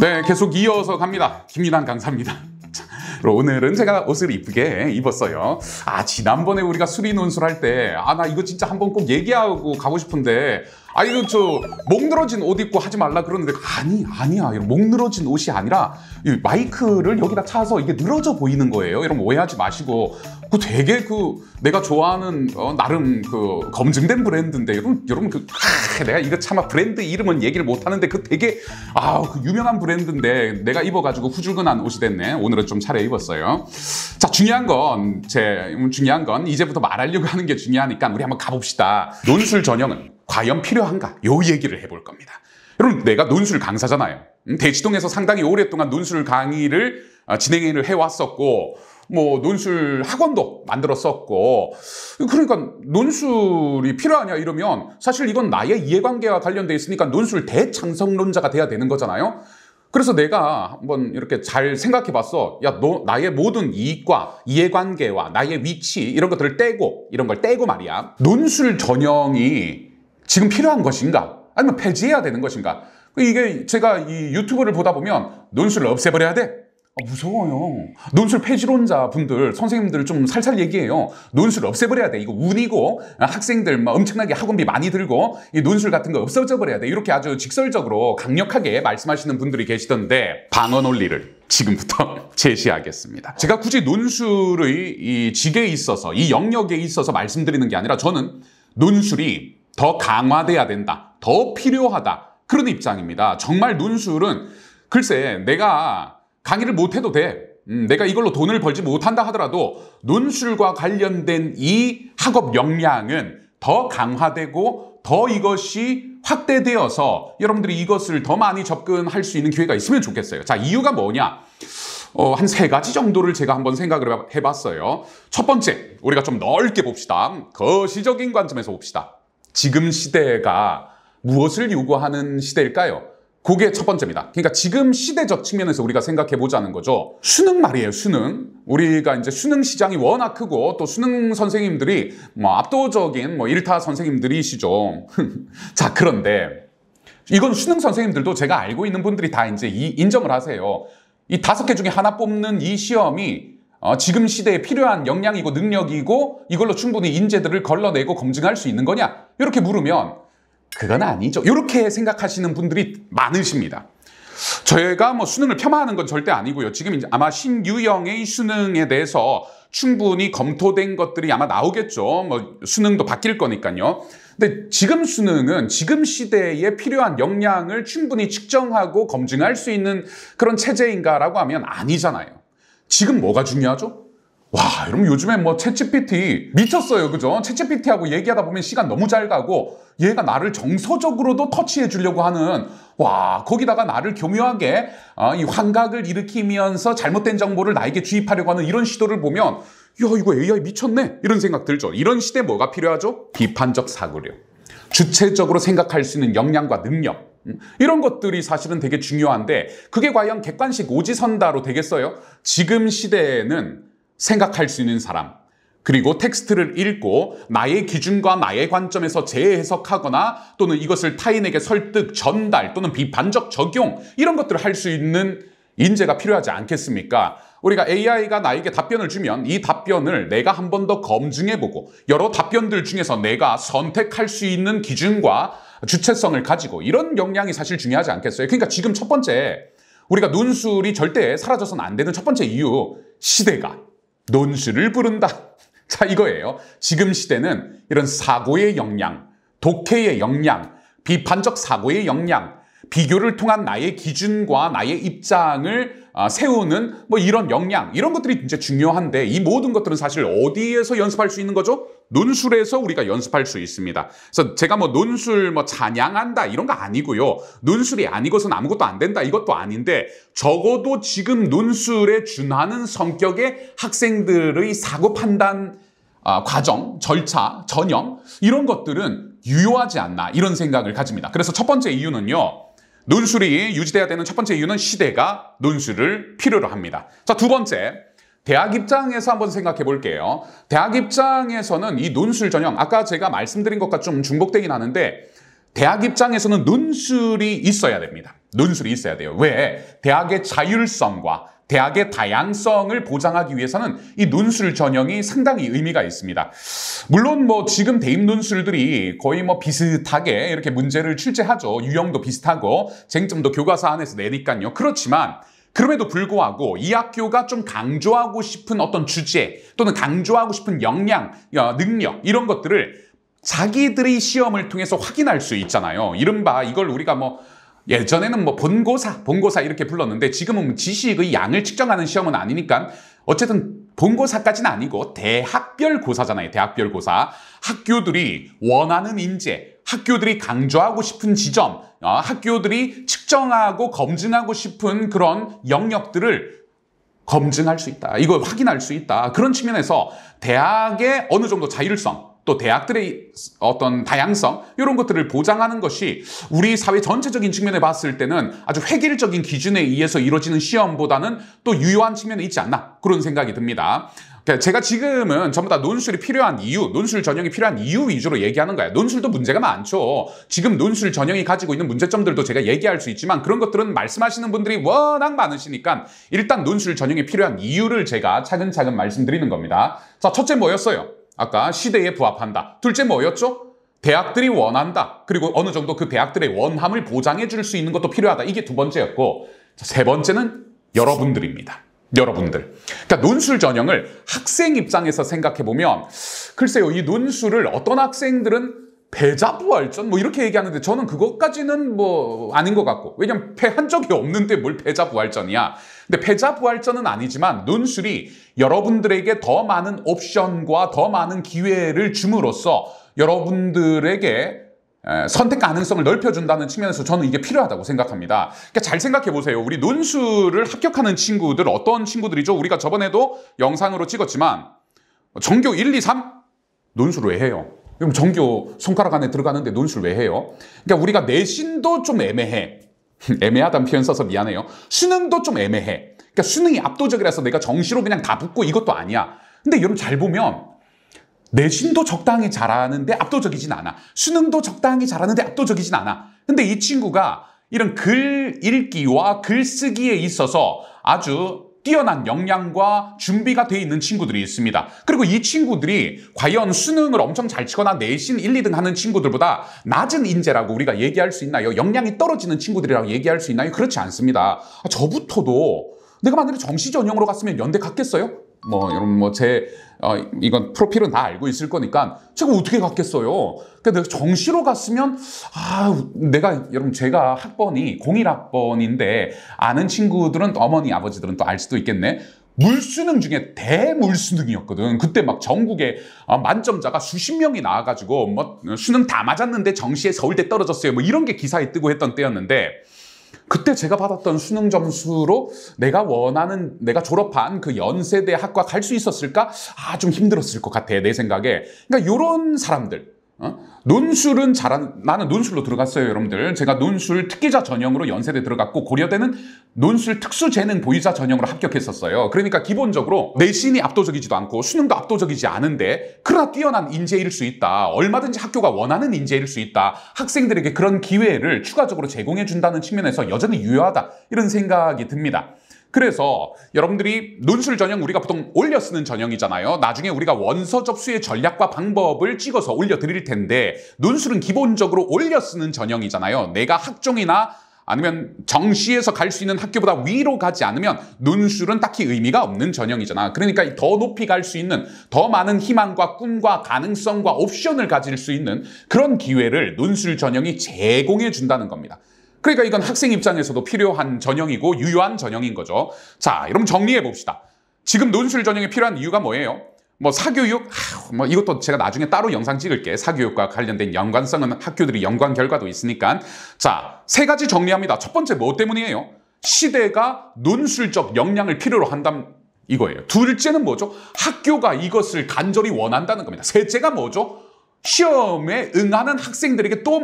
네, 계속 이어서 갑니다. 김윤환 강사입니다. 오늘은 제가 옷을 이쁘게 입었어요. 지난번에 우리가 수리 논술할 때 나 이거 진짜 한번 꼭 얘기하고 가고 싶은데 이거 목 늘어진 옷 입고 하지 말라 그러는데 아니야. 목 늘어진 옷이 아니라 이 마이크를 여기다 차서 이게 늘어져 보이는 거예요. 여러분 오해하지 마시고 되게 내가 좋아하는 나름 검증된 브랜드인데 여러분 내가 이거 차마 브랜드 이름은 얘기를 못 하는데 되게 유명한 브랜드인데 내가 입어가지고 후줄근한 옷이 됐네. 오늘은 좀 차려입었어요. 자, 중요한 건 이제부터 말하려고 하는 게 중요하니까 우리 한번 가봅시다. 논술 전형은 과연 필요한가? 요 얘기를 해볼 겁니다. 여러분, 내가 논술 강사잖아요. 대치동에서 상당히 오랫동안 논술 강의를 진행을 해왔었고 논술 학원도 만들었었고, 그러니까 논술이 필요하냐 이러면 사실 이건 나의 이해관계와 관련돼 있으니까 논술 대창성론자가 돼야 되는 거잖아요. 그래서 내가 한번 이렇게 잘 생각해봤어. 나의 모든 이익과 이해관계와 나의 위치 이런 것들을 이런 걸 떼고 말이야. 논술 전형이 지금 필요한 것인가? 아니면 폐지해야 되는 것인가? 이게 제가 이 유튜브를 보다 보면 논술을 없애버려야 돼? 무서워요. 논술 폐지론자 분들, 선생님들 좀 살살 얘기해요. 논술 없애버려야 돼. 이거 운이고 학생들 엄청나게 학원비 많이 들고 이 논술 같은 거 없어져 버려야 돼. 이렇게 아주 직설적으로 강력하게 말씀하시는 분들이 계시던데 방어 논리를 지금부터 제시하겠습니다. 제가 굳이 논술의 이 직에 있어서 이 영역에 있어서 말씀드리는 게 아니라 저는 논술이 더 강화돼야 된다. 더 필요하다. 그런 입장입니다. 정말 논술은 글쎄 내가 강의를 못해도 돼. 내가 이걸로 돈을 벌지 못한다 하더라도 논술과 관련된 이 학업 역량은 더 강화되고 더 이것이 확대되어서 여러분들이 이것을 더 많이 접근할 수 있는 기회가 있으면 좋겠어요. 자, 이유가 뭐냐? 한 3가지 정도를 제가 한번 생각을 해봤어요. 첫 번째, 우리가 좀 넓게 봅시다. 거시적인 관점에서 봅시다. 지금 시대가 무엇을 요구하는 시대일까요? 그게 첫 번째입니다. 그러니까 지금 시대적 측면에서 우리가 생각해 보자는 거죠. 수능 말이에요, 수능. 우리가 이제 수능 시장이 워낙 크고 또 수능 선생님들이 압도적인 일타 선생님들이시죠. 자, 그런데 이건 수능 선생님들도 제가 알고 있는 분들이 다 이제 인정을 하세요. 이 5개 중에 하나 뽑는 이 시험이 지금 시대에 필요한 역량이고 능력이고 이걸로 충분히 인재들을 걸러내고 검증할 수 있는 거냐? 이렇게 물으면 그건 아니죠. 이렇게 생각하시는 분들이 많으십니다. 저희가 수능을 폄하하는 건 절대 아니고요. 지금 이제 아마 신유형의 수능에 대해서 충분히 검토된 것들이 아마 나오겠죠. 수능도 바뀔 거니까요. 근데 지금 수능은 지금 시대에 필요한 역량을 충분히 측정하고 검증할 수 있는 그런 체제인가라고 하면 아니잖아요. 지금 뭐가 중요하죠? 여러분 요즘에 챗GPT 미쳤어요. 그죠? 챗GPT하고 얘기하다 보면 시간 너무 잘 가고 얘가 나를 정서적으로도 터치해 주려고 하는 거기다가 나를 교묘하게 이 환각을 일으키면서 잘못된 정보를 나에게 주입하려고 하는 이런 시도를 보면 이거 AI 미쳤네 이런 생각 들죠. 이런 시대에 뭐가 필요하죠? 비판적 사고력, 주체적으로 생각할 수 있는 역량과 능력, 이런 것들이 사실은 되게 중요한데 그게 과연 객관식 오지선다로 되겠어요? 지금 시대에는 생각할 수 있는 사람, 그리고 텍스트를 읽고 나의 기준과 나의 관점에서 재해석하거나 또는 이것을 타인에게 설득, 전달 또는 비판적 적용 이런 것들을 할 수 있는 인재가 필요하지 않겠습니까? 우리가 AI가 나에게 답변을 주면 이 답변을 내가 한 번 더 검증해보고 여러 답변들 중에서 내가 선택할 수 있는 기준과 주체성을 가지고 이런 역량이 사실 중요하지 않겠어요? 그러니까 지금 첫 번째 우리가 논술이 절대 사라져서는 안 되는 첫 번째 이유, 시대가 논술을 부른다. 자, 이거예요. 지금 시대는 이런 사고의 역량, 독해의 역량, 비판적 사고의 역량, 비교를 통한 나의 기준과 나의 입장을 세우는 이런 역량, 이런 것들이 진짜 중요한데 이 모든 것들은 사실 어디에서 연습할 수 있는 거죠? 논술에서 우리가 연습할 수 있습니다. 그래서 제가 논술 찬양한다 이런 거 아니고요. 논술이 아니고선 아무것도 안 된다 이것도 아닌데 적어도 지금 논술에 준하는 성격의 학생들의 사고 판단 과정, 절차, 전형 이런 것들은 유효하지 않나 이런 생각을 가집니다. 그래서 첫 번째 이유는요. 논술이 유지돼야 되는 첫 번째 이유는 시대가 논술을 필요로 합니다. 자, 두 번째, 대학 입장에서 한번 생각해 볼게요. 대학 입장에서는 이 논술 전형, 아까 제가 말씀드린 것과 좀 중복되긴 하는데 대학 입장에서는 논술이 있어야 됩니다. 논술이 있어야 돼요. 왜? 대학의 자율성과 대학의 다양성을 보장하기 위해서는 이 논술 전형이 상당히 의미가 있습니다. 물론 뭐 지금 대입 논술들이 거의 뭐 비슷하게 이렇게 문제를 출제하죠. 유형도 비슷하고 쟁점도 교과서 안에서 내니까요. 그렇지만 그럼에도 불구하고 이 학교가 좀 강조하고 싶은 어떤 주제 또는 강조하고 싶은 역량, 능력 이런 것들을 자기들이 시험을 통해서 확인할 수 있잖아요. 이른바 이걸 우리가 뭐 예전에는 뭐 본고사 이렇게 불렀는데 지금은 지식의 양을 측정하는 시험은 아니니까 어쨌든 본고사까지는 아니고 대학별 고사잖아요. 대학별 고사. 학교들이 원하는 인재, 학교들이 강조하고 싶은 지점, 학교들이 측정하고 검증하고 싶은 그런 영역들을 검증할 수 있다. 이걸 확인할 수 있다. 그런 측면에서 대학의 어느 정도 자율성, 또 대학들의 어떤 다양성 이런 것들을 보장하는 것이 우리 사회 전체적인 측면에 봤을 때는 아주 획일적인 기준에 의해서 이루어지는 시험보다는 또 유효한 측면이 있지 않나 그런 생각이 듭니다. 제가 지금은 전부 다 논술이 필요한 이유, 논술 전형이 필요한 이유 위주로 얘기하는 거예요. 논술도 문제가 많죠. 지금 논술 전형이 가지고 있는 문제점들도 제가 얘기할 수 있지만 그런 것들은 말씀하시는 분들이 워낙 많으시니까 일단 논술 전형이 필요한 이유를 제가 차근차근 말씀드리는 겁니다. 자, 첫째 뭐였어요? 아까 시대에 부합한다. 둘째 뭐였죠? 대학들이 원한다. 그리고 어느 정도 그 대학들의 원함을 보장해 줄 수 있는 것도 필요하다. 이게 두 번째였고 세 번째는 여러분들입니다. 여러분들. 그러니까 논술 전형을 학생 입장에서 생각해 보면 글쎄요. 이 논술을 어떤 학생들은 패자부활전 뭐 이렇게 얘기하는데 저는 그것까지는 뭐 아닌 것 같고 왜냐면 패한 적이 없는데 뭘 패자부활전이야. 근데 패자부활전은 아니지만 논술이 여러분들에게 더 많은 옵션과 더 많은 기회를 줌으로써 여러분들에게 선택 가능성을 넓혀준다는 측면에서 저는 이게 필요하다고 생각합니다. 그러니까 잘 생각해 보세요. 우리 논술을 합격하는 친구들 어떤 친구들이죠? 우리가 저번에도 영상으로 찍었지만 전교 1, 2, 3 논술 왜 해요? 그럼 전교 손가락 안에 들어가는데 논술 왜 해요? 그러니까 우리가 내신도 좀 애매해. 애매하다는 표현 써서 미안해요. 수능도 좀 애매해. 그러니까 수능이 압도적이라서 내가 정시로 그냥 다 붙고 이것도 아니야. 근데 여러분 잘 보면 내신도 적당히 잘하는데 압도적이진 않아. 수능도 적당히 잘하는데 압도적이진 않아. 근데 이 친구가 이런 글 읽기와 글 쓰기에 있어서 아주 뛰어난 역량과 준비가 돼 있는 친구들이 있습니다. 그리고 이 친구들이 과연 수능을 엄청 잘 치거나 내신 1, 2등 하는 친구들보다 낮은 인재라고 우리가 얘기할 수 있나요? 역량이 떨어지는 친구들이라고 얘기할 수 있나요? 그렇지 않습니다. 저부터도 내가 만약에 정시 전형으로 갔으면 연대 갔겠어요? 여러분 이건 프로필은 다 알고 있을 거니까 제가 어떻게 갔겠어요? 그러니까 내가 정시로 갔으면 여러분 제가 학번이 01학번인데 아는 친구들은 어머니 아버지들은 또 알 수도 있겠네. 물수능 중에 대물수능이었거든. 그때 막 전국에 만점자가 수십 명이 나와가지고 수능 다 맞았는데 정시에 서울대 떨어졌어요. 이런 게 기사에 뜨고 했던 때였는데 그때 제가 받았던 수능 점수로 내가 졸업한 그 연세대 학과 갈 수 있었을까? 좀 힘들었을 것 같아, 내 생각에. 그러니까 요런 사람들. 논술은 나는 논술로 들어갔어요, 여러분들. 제가 논술 특기자 전형으로 연세대 들어갔고 고려대는 논술 특수재능 보유자 전형으로 합격했었어요. 그러니까 기본적으로 내신이 압도적이지도 않고 수능도 압도적이지 않은데 그러나 뛰어난 인재일 수 있다. 얼마든지 학교가 원하는 인재일 수 있다. 학생들에게 그런 기회를 추가적으로 제공해 준다는 측면에서 여전히 유효하다. 이런 생각이 듭니다. 그래서 여러분들이 논술 전형 우리가 보통 올려 쓰는 전형이잖아요. 나중에 우리가 원서 접수의 전략과 방법을 찍어서 올려드릴 텐데 논술은 기본적으로 올려 쓰는 전형이잖아요. 내가 학종이나 아니면 정시에서 갈 수 있는 학교보다 위로 가지 않으면 논술은 딱히 의미가 없는 전형이잖아. 그러니까 더 높이 갈 수 있는 더 많은 희망과 꿈과 가능성과 옵션을 가질 수 있는 그런 기회를 논술 전형이 제공해 준다는 겁니다. 그러니까 이건 학생 입장에서도 필요한 전형이고 유효한 전형인 거죠. 자, 여러분 정리해 봅시다. 지금 논술 전형이 필요한 이유가 뭐예요? 사교육? 이것도 제가 나중에 따로 영상 찍을게. 사교육과 관련된 연관성은 학교들이 연관 결과도 있으니까. 자, 세 가지 정리합니다. 첫 번째 뭐 때문이에요? 시대가 논술적 역량을 필요로 한다는 이거예요. 둘째는 뭐죠? 학교가 이것을 간절히 원한다는 겁니다. 셋째가 뭐죠? 시험에 응하는 학생들에게 또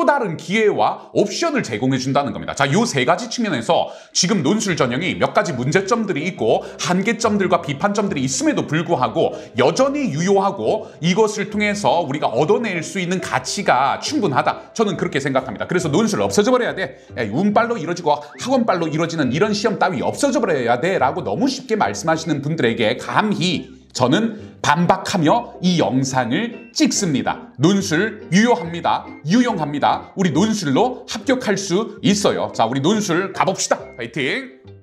다른 기회와 옵션을 제공해 준다는 겁니다. 자, 요 세 가지 측면에서 지금 논술 전형이 몇 가지 문제점들이 있고 한계점들과 비판점들이 있음에도 불구하고 여전히 유효하고 이것을 통해서 우리가 얻어낼 수 있는 가치가 충분하다. 저는 그렇게 생각합니다. 그래서 논술 없어져 버려야 돼. 운빨로 이루어지고 학원빨로 이루어지는 이런 시험 따위 없어져 버려야 돼 라고 너무 쉽게 말씀하시는 분들에게 감히 저는 반박하며 이 영상을 찍습니다. 논술 유효합니다. 유용합니다. 우리 논술로 합격할 수 있어요. 자, 우리 논술 가봅시다. 파이팅!